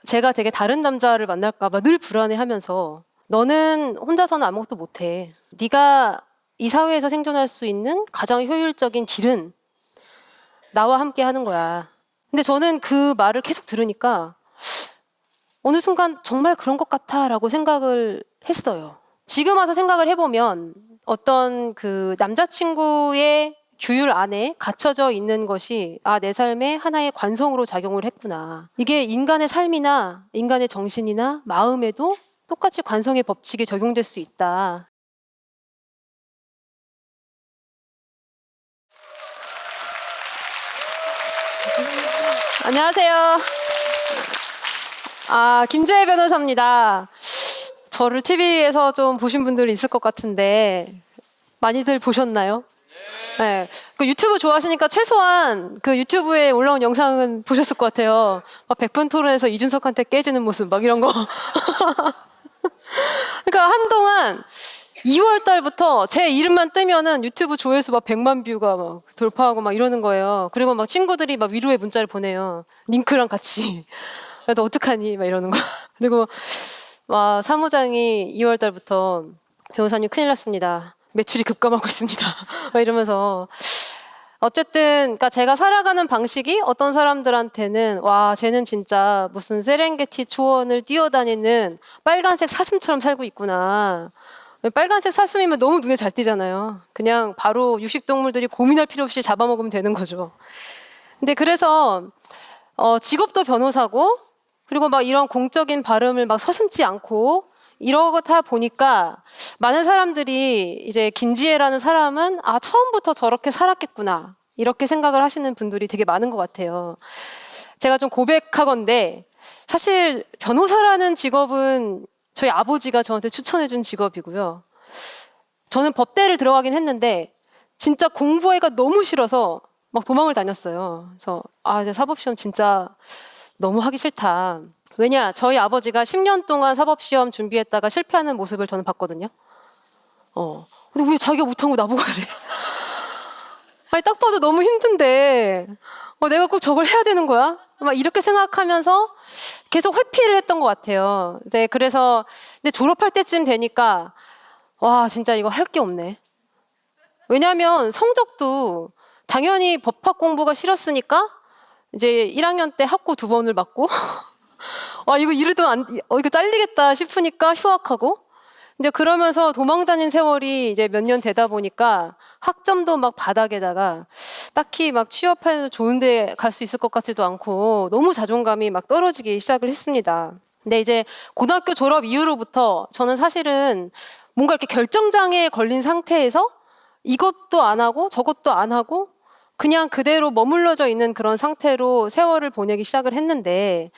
제가 되게 다른 남자를 만날까 봐 늘 불안해하면서 너는 혼자서는 아무것도 못해. 네가 이 사회에서 생존할 수 있는 가장 효율적인 길은 나와 함께 하는 거야. 근데 저는 그 말을 계속 들으니까 어느 순간 정말 그런 것 같아라고 생각을 했어요. 지금 와서 생각을 해보면 어떤 그 남자친구의 규율 안에 갇혀져 있는 것이 내 삶의 하나의 관성으로 작용을 했구나. 이게 인간의 삶이나 인간의 정신이나 마음에도 똑같이 관성의 법칙이 적용될 수 있다. 안녕하세요. 김재혜 변호사입니다. 저를 TV에서 좀 보신 분들이 있을 것 같은데 많이들 보셨나요? 네. 그 유튜브 좋아하시니까 최소한 그 유튜브에 올라온 영상은 보셨을 것 같아요. 막 100분 토론에서 이준석한테 깨지는 모습 막 이런 거. 그러니까 한동안 2월 달부터 제 이름만 뜨면은 유튜브 조회수 막 100만 뷰가 막 돌파하고 막 이러는 거예요. 그리고 막 친구들이 막 위로의 문자를 보내요. 링크랑 같이. 야, 너 어떡하니? 막 이러는 거. 그리고 와, 사무장이 2월 달부터 변호사님 큰일 났습니다. 매출이 급감하고 있습니다. 막 이러면서 어쨌든 그러니까 제가 살아가는 방식이 어떤 사람들한테는 와, 쟤는 진짜 무슨 세렝게티 초원을 뛰어다니는 빨간색 사슴처럼 살고 있구나. 빨간색 사슴이면 너무 눈에 잘 띄잖아요. 그냥 바로 육식동물들이 고민할 필요 없이 잡아먹으면 되는 거죠. 근데 그래서 직업도 변호사고 그리고 막 이런 공적인 발음을 막 서슴지 않고 이러다 보니까 많은 사람들이 이제 김지혜라는 사람은 처음부터 저렇게 살았겠구나 이렇게 생각을 하시는 분들이 되게 많은 것 같아요. 제가 좀 고백하건데 사실 변호사라는 직업은 저희 아버지가 저한테 추천해준 직업이고요. 저는 법대를 들어가긴 했는데 진짜 공부하기가 너무 싫어서 막 도망을 다녔어요. 그래서 이제 사법시험 진짜 너무 하기 싫다. 왜냐, 저희 아버지가 10년 동안 사법시험 준비했다가 실패하는 모습을 저는 봤거든요. 근데 왜 자기가 못한 거 나보고 그래? 아니, 딱 봐도 너무 힘든데, 내가 꼭 저걸 해야 되는 거야? 막 이렇게 생각하면서 계속 회피를 했던 것 같아요. 네, 그래서, 근데 졸업할 때쯤 되니까, 와, 진짜 이거 할 게 없네. 왜냐면 성적도 당연히 법학 공부가 싫었으니까, 이제 1학년 때 학고 2번을 맞고, 이거 이거 잘리겠다 싶으니까 휴학하고, 이제 그러면서 도망 다닌 세월이 이제 몇 년 되다 보니까 학점도 막 바닥에다가 딱히 막 취업해서 좋은 데 갈 수 있을 것 같지도 않고 너무 자존감이 막 떨어지기 시작을 했습니다. 근데 이제 고등학교 졸업 이후로부터 저는 사실은 뭔가 이렇게 결정장애에 걸린 상태에서 이것도 안 하고 저것도 안 하고 그냥 그대로 머물러져 있는 그런 상태로 세월을 보내기 시작을 했는데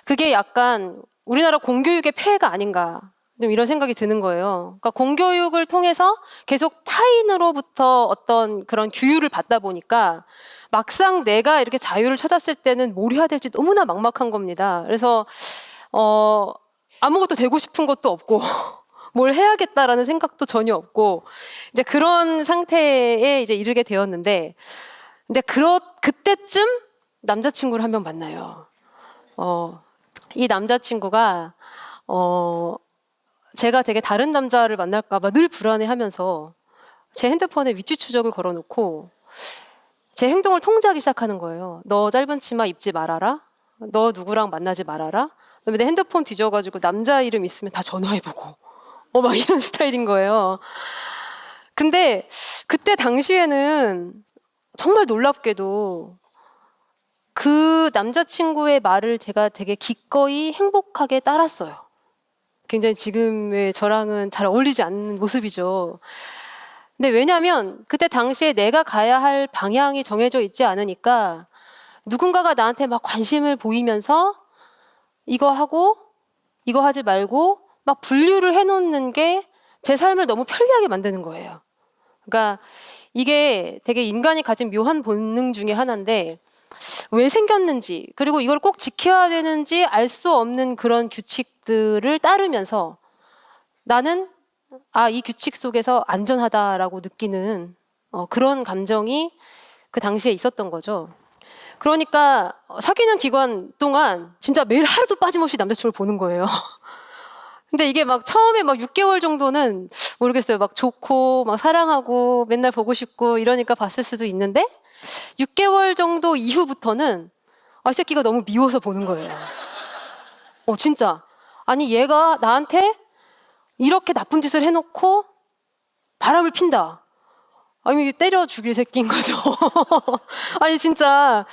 그게 약간 우리나라 공교육의 폐해가 아닌가 좀 이런 생각이 드는 거예요. 그러니까 공교육을 통해서 계속 타인으로부터 어떤 그런 규율을 받다 보니까 막상 내가 이렇게 자유를 찾았을 때는 뭘 해야 될지 너무나 막막한 겁니다. 그래서 아무것도 되고 싶은 것도 없고 뭘 해야겠다라는 생각도 전혀 없고 이제 그런 상태에 이제 이르게 되었는데 근데 그때쯤 남자친구를 한 명 만나요. 이 남자친구가 제가 되게 다른 남자를 만날까 봐 늘 불안해하면서 제 핸드폰에 위치 추적을 걸어놓고 제 행동을 통제하기 시작하는 거예요. 너 짧은 치마 입지 말아라. 너 누구랑 만나지 말아라. 그다음에 내 핸드폰 뒤져가지고 남자 이름 있으면 다 전화해보고 막 이런 스타일인 거예요. 근데 그때 당시에는 정말 놀랍게도 그 남자친구의 말을 제가 되게 기꺼이 행복하게 따랐어요. 굉장히 지금의 저랑은 잘 어울리지 않는 모습이죠. 근데 왜냐면 그때 당시에 내가 가야 할 방향이 정해져 있지 않으니까 누군가가 나한테 막 관심을 보이면서 이거 하고 이거 하지 말고 막 분류를 해놓는 게 제 삶을 너무 편리하게 만드는 거예요. 그러니까 이게 되게 인간이 가진 묘한 본능 중에 하나인데 왜 생겼는지 그리고 이걸 꼭 지켜야 되는지 알 수 없는 그런 규칙들을 따르면서 나는 이 규칙 속에서 안전하다라고 느끼는 그런 감정이 그 당시에 있었던 거죠. 그러니까 사귀는 기간 동안 진짜 매일 하루도 빠짐없이 남자친구를 보는 거예요. 근데 이게 막 처음에 막 6개월 정도는 모르겠어요. 막 좋고 막 사랑하고 맨날 보고 싶고 이러니까 봤을 수도 있는데 6개월 정도 이후부터는 이 새끼가 너무 미워서 보는 거예요. 진짜. 아니 얘가 나한테 이렇게 나쁜 짓을 해놓고 바람을 핀다. 아니 이게 때려 죽일 새끼인 거죠. 아니 진짜.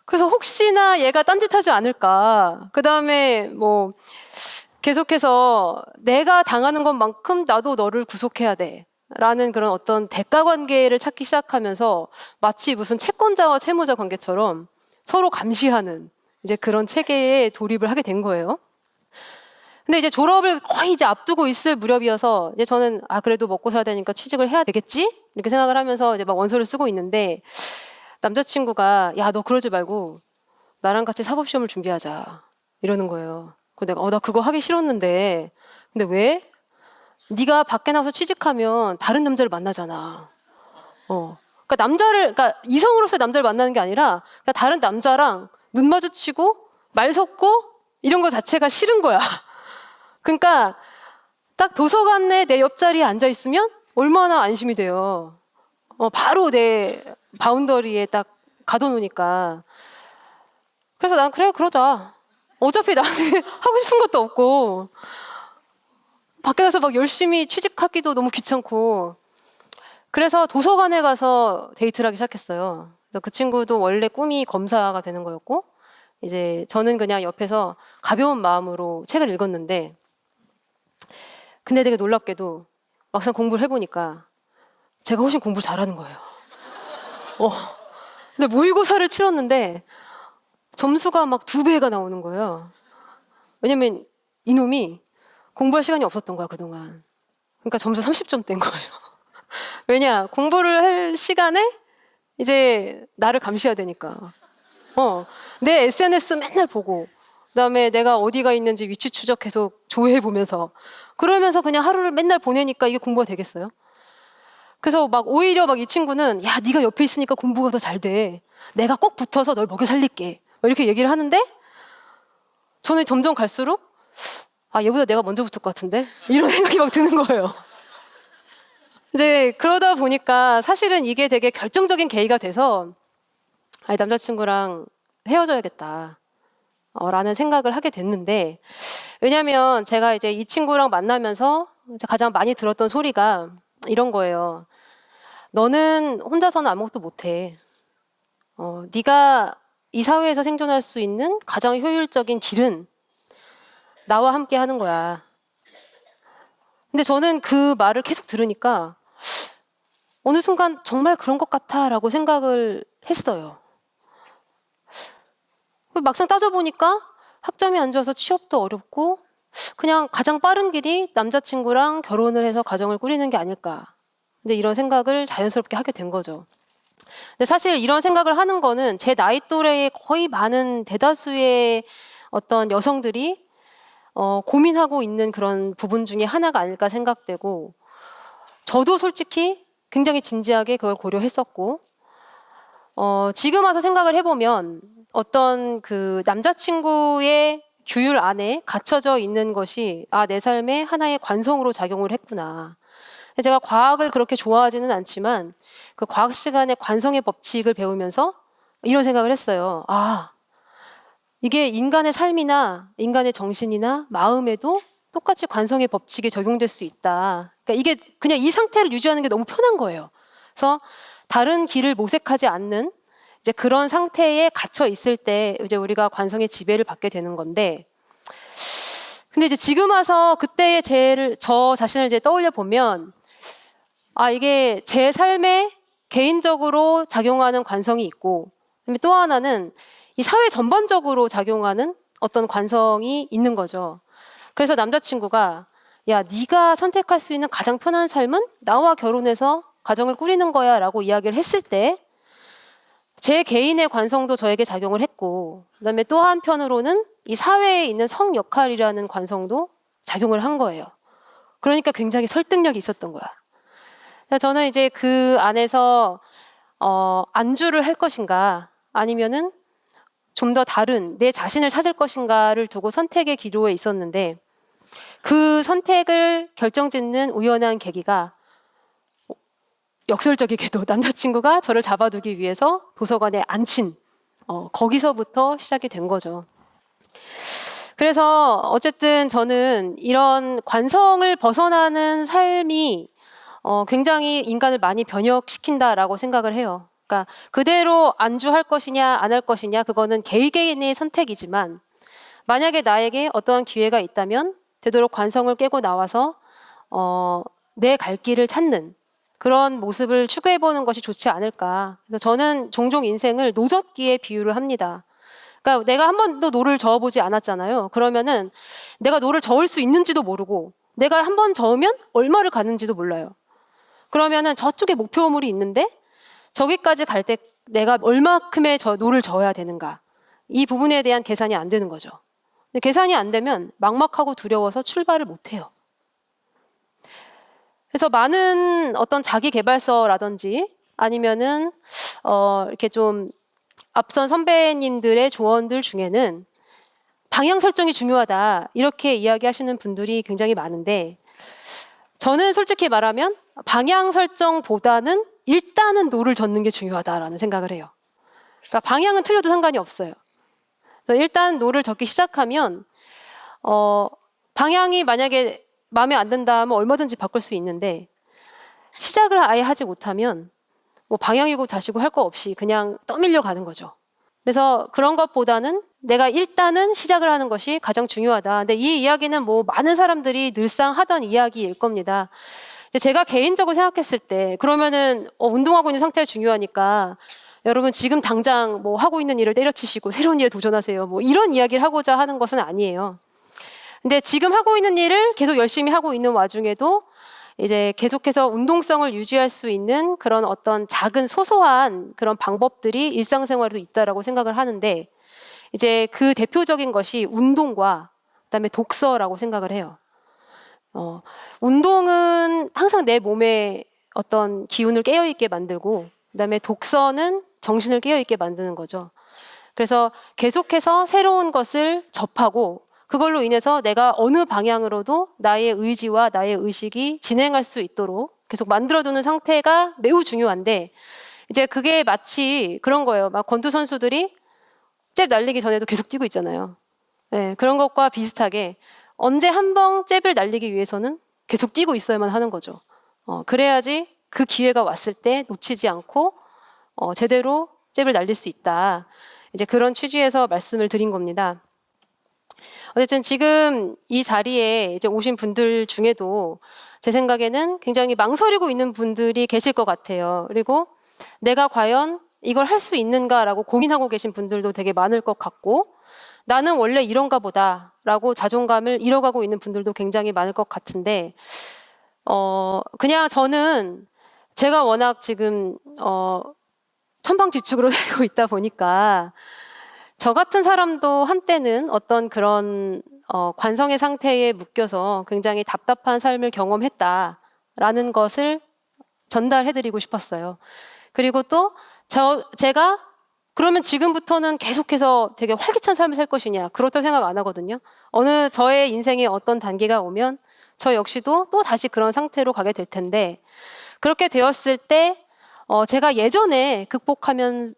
그래서 혹시나 얘가 딴짓하지 않을까. 그 다음에 뭐 계속해서 내가 당하는 것만큼 나도 너를 구속해야 돼. 라는 그런 어떤 대가 관계를 찾기 시작하면서 마치 무슨 채권자와 채무자 관계처럼 서로 감시하는 이제 그런 체계에 돌입을 하게 된 거예요. 근데 이제 졸업을 거의 이제 앞두고 있을 무렵이어서 이제 저는 그래도 먹고 살아야 되니까 취직을 해야 되겠지? 이렇게 생각을 하면서 이제 막 원서를 쓰고 있는데 남자친구가 야, 너 그러지 말고 나랑 같이 사법시험을 준비하자. 이러는 거예요. 그래서 내가 나 그거 하기 싫었는데 근데 왜? 네가 밖에 나가서 취직하면 다른 남자를 만나잖아. 그러니까 이성으로서의 남자를 만나는 게 아니라 그러니까 다른 남자랑 눈 마주치고 말 섞고 이런 거 자체가 싫은 거야. 그러니까 딱 도서관에 내 옆자리에 앉아 있으면 얼마나 안심이 돼요. 바로 내 바운더리에 딱 가둬놓으니까. 그래서 난 그래 그러자. 어차피 나는 하고 싶은 것도 없고 밖에 가서 막 열심히 취직하기도 너무 귀찮고 그래서 도서관에 가서 데이트를 하기 시작했어요. 그 친구도 원래 꿈이 검사가 되는 거였고 이제 저는 그냥 옆에서 가벼운 마음으로 책을 읽었는데 근데 되게 놀랍게도 막상 공부를 해보니까 제가 훨씬 공부를 잘하는 거예요. 근데 모의고사를 치렀는데 점수가 막 2배가 나오는 거예요. 왜냐면 이놈이 공부할 시간이 없었던 거야 그동안. 그러니까 점수 30점대인 거예요. 왜냐 공부를 할 시간에 이제 나를 감시해야 되니까. 내 SNS 맨날 보고 그다음에 내가 어디가 있는지 위치 추적 계속 조회해보면서 그러면서 그냥 하루를 맨날 보내니까 이게 공부가 되겠어요? 그래서 막 오히려 막 이 친구는 야 네가 옆에 있으니까 공부가 더 잘 돼. 내가 꼭 붙어서 널 먹여 살릴게. 이렇게 얘기를 하는데 저는 점점 갈수록 얘보다 내가 먼저 붙을 것 같은데? 이런 생각이 막 드는 거예요. 이제 그러다 보니까 사실은 이게 되게 결정적인 계기가 돼서 남자친구랑 헤어져야겠다. 라는 생각을 하게 됐는데 왜냐면 제가 이제 이 친구랑 만나면서 가장 많이 들었던 소리가 이런 거예요. 너는 혼자서는 아무것도 못해. 네가 이 사회에서 생존할 수 있는 가장 효율적인 길은 나와 함께 하는 거야. 근데 저는 그 말을 계속 들으니까 어느 순간 정말 그런 것 같아라고 생각을 했어요. 막상 따져보니까 학점이 안 좋아서 취업도 어렵고 그냥 가장 빠른 길이 남자친구랑 결혼을 해서 가정을 꾸리는 게 아닐까. 근데 이런 생각을 자연스럽게 하게 된 거죠. 근데 사실 이런 생각을 하는 거는 제 나이 또래의 거의 많은 대다수의 어떤 여성들이 고민하고 있는 그런 부분 중에 하나가 아닐까 생각되고 저도 솔직히 굉장히 진지하게 그걸 고려했었고 지금 와서 생각을 해보면 어떤 그 남자친구의 규율 안에 갇혀져 있는 것이 내 삶의 하나의 관성으로 작용을 했구나. 제가 과학을 그렇게 좋아하지는 않지만 그 과학 시간에 관성의 법칙을 배우면서 이런 생각을 했어요. 이게 인간의 삶이나 인간의 정신이나 마음에도 똑같이 관성의 법칙이 적용될 수 있다. 그러니까 이게 그냥 이 상태를 유지하는 게 너무 편한 거예요. 그래서 다른 길을 모색하지 않는 이제 그런 상태에 갇혀 있을 때 이제 우리가 관성의 지배를 받게 되는 건데, 근데 이제 지금 와서 그때의 저 자신을 이제 떠올려 보면, 이게 제 삶에 개인적으로 작용하는 관성이 있고, 또 하나는 이 사회 전반적으로 작용하는 어떤 관성이 있는 거죠. 그래서 남자친구가 야, 네가 선택할 수 있는 가장 편한 삶은 나와 결혼해서 가정을 꾸리는 거야 라고 이야기를 했을 때 제 개인의 관성도 저에게 작용을 했고 그다음에 또 한편으로는 이 사회에 있는 성 역할이라는 관성도 작용을 한 거예요. 그러니까 굉장히 설득력이 있었던 거야. 저는 이제 그 안에서 안주를 할 것인가 아니면은 좀 더 다른 내 자신을 찾을 것인가를 두고 선택의 기로에 있었는데 그 선택을 결정짓는 우연한 계기가 역설적이게도 남자친구가 저를 잡아두기 위해서 도서관에 앉힌 거기서부터 시작이 된 거죠. 그래서 어쨌든 저는 이런 관성을 벗어나는 삶이 굉장히 인간을 많이 변혁시킨다라고 생각을 해요. 그러니까 그대로 안주할 것이냐 안 할 것이냐 그거는 개개인의 선택이지만 만약에 나에게 어떠한 기회가 있다면 되도록 관성을 깨고 나와서 내 갈 길을 찾는 그런 모습을 추구해보는 것이 좋지 않을까. 그래서 저는 종종 인생을 노젓기에 비유를 합니다. 그러니까 내가 한 번도 노를 저어보지 않았잖아요. 그러면은 내가 노를 저을 수 있는지도 모르고 내가 한 번 저으면 얼마를 가는지도 몰라요. 그러면은 저쪽에 목표물이 있는데 저기까지 갈 때 내가 얼마큼의 노를 저어야 되는가. 이 부분에 대한 계산이 안 되는 거죠. 근데 계산이 안 되면 막막하고 두려워서 출발을 못 해요. 그래서 많은 어떤 자기 개발서라든지 아니면은 이렇게 좀 앞선 선배님들의 조언들 중에는 방향 설정이 중요하다 이렇게 이야기하시는 분들이 굉장히 많은데 저는 솔직히 말하면 방향 설정보다는 일단은 노를 젓는 게 중요하다라는 생각을 해요. 그러니까 방향은 틀려도 상관이 없어요. 그래서 일단 노를 젓기 시작하면 방향이 만약에 마음에 안 든다 하면 얼마든지 바꿀 수 있는데 시작을 아예 하지 못하면 뭐 방향이고 자시고 할 거 없이 그냥 떠밀려 가는 거죠. 그래서 그런 것보다는 내가 일단은 시작을 하는 것이 가장 중요하다. 근데 이 이야기는 뭐 많은 사람들이 늘상 하던 이야기일 겁니다. 근데 제가 개인적으로 생각했을 때 그러면은 운동하고 있는 상태가 중요하니까 여러분 지금 당장 뭐 하고 있는 일을 때려치시고 새로운 일에 도전하세요. 뭐 이런 이야기를 하고자 하는 것은 아니에요. 근데 지금 하고 있는 일을 계속 열심히 하고 있는 와중에도 이제 계속해서 운동성을 유지할 수 있는 그런 어떤 작은 소소한 그런 방법들이 일상생활에도 있다라고 생각을 하는데 이제 그 대표적인 것이 운동과 그다음에 독서라고 생각을 해요. 운동은 항상 내 몸에 어떤 기운을 깨어있게 만들고 그다음에 독서는 정신을 깨어있게 만드는 거죠. 그래서 계속해서 새로운 것을 접하고 그걸로 인해서 내가 어느 방향으로도 나의 의지와 나의 의식이 진행할 수 있도록 계속 만들어두는 상태가 매우 중요한데 이제 그게 마치 그런 거예요. 막 권투 선수들이 잽 날리기 전에도 계속 뛰고 있잖아요. 네, 그런 것과 비슷하게 언제 한 번 잽을 날리기 위해서는 계속 뛰고 있어야만 하는 거죠. 그래야지 그 기회가 왔을 때 놓치지 않고 제대로 잽을 날릴 수 있다. 이제 그런 취지에서 말씀을 드린 겁니다. 어쨌든 지금 이 자리에 이제 오신 분들 중에도 제 생각에는 굉장히 망설이고 있는 분들이 계실 것 같아요. 그리고 내가 과연 이걸 할 수 있는가라고 고민하고 계신 분들도 되게 많을 것 같고 나는 원래 이런가 보다라고 자존감을 잃어가고 있는 분들도 굉장히 많을 것 같은데 그냥 저는 제가 워낙 지금 천방지축으로 살고 있다 보니까 저 같은 사람도 한때는 어떤 그런 관성의 상태에 묶여서 굉장히 답답한 삶을 경험했다라는 것을 전달해드리고 싶었어요. 그리고 또 제가 그러면 지금부터는 계속해서 되게 활기찬 삶을 살 것이냐 그렇다고 생각 안 하거든요. 어느 저의 인생에 어떤 단계가 오면 저 역시도 또 다시 그런 상태로 가게 될 텐데 그렇게 되었을 때 제가 예전에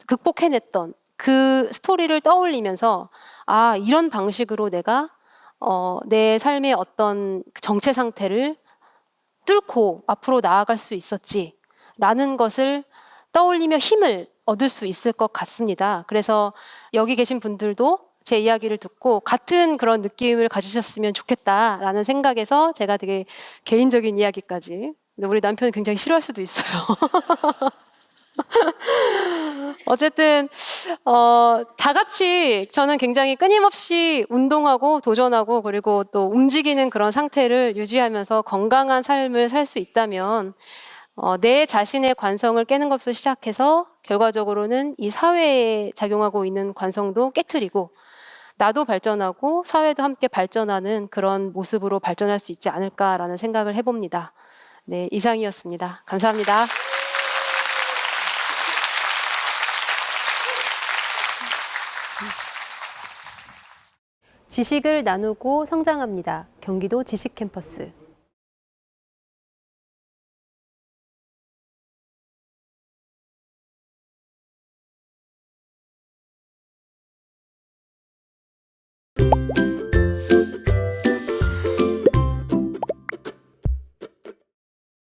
극복해냈던 그 스토리를 떠올리면서 아 이런 방식으로 내가 내 삶의 어떤 정체 상태를 뚫고 앞으로 나아갈 수 있었지라는 것을 떠올리며 힘을 얻을 수 있을 것 같습니다. 그래서 여기 계신 분들도 제 이야기를 듣고 같은 그런 느낌을 가지셨으면 좋겠다라는 생각에서 제가 되게 개인적인 이야기까지 근데 우리 남편은 굉장히 싫어할 수도 있어요. 어쨌든 다 같이 저는 굉장히 끊임없이 운동하고 도전하고 그리고 또 움직이는 그런 상태를 유지하면서 건강한 삶을 살 수 있다면 내 자신의 관성을 깨는 것부터 시작해서 결과적으로는 이 사회에 작용하고 있는 관성도 깨트리고 나도 발전하고 사회도 함께 발전하는 그런 모습으로 발전할 수 있지 않을까라는 생각을 해봅니다. 네, 이상이었습니다. 감사합니다. 지식을 나누고 성장합니다. 경기도 지식캠퍼스.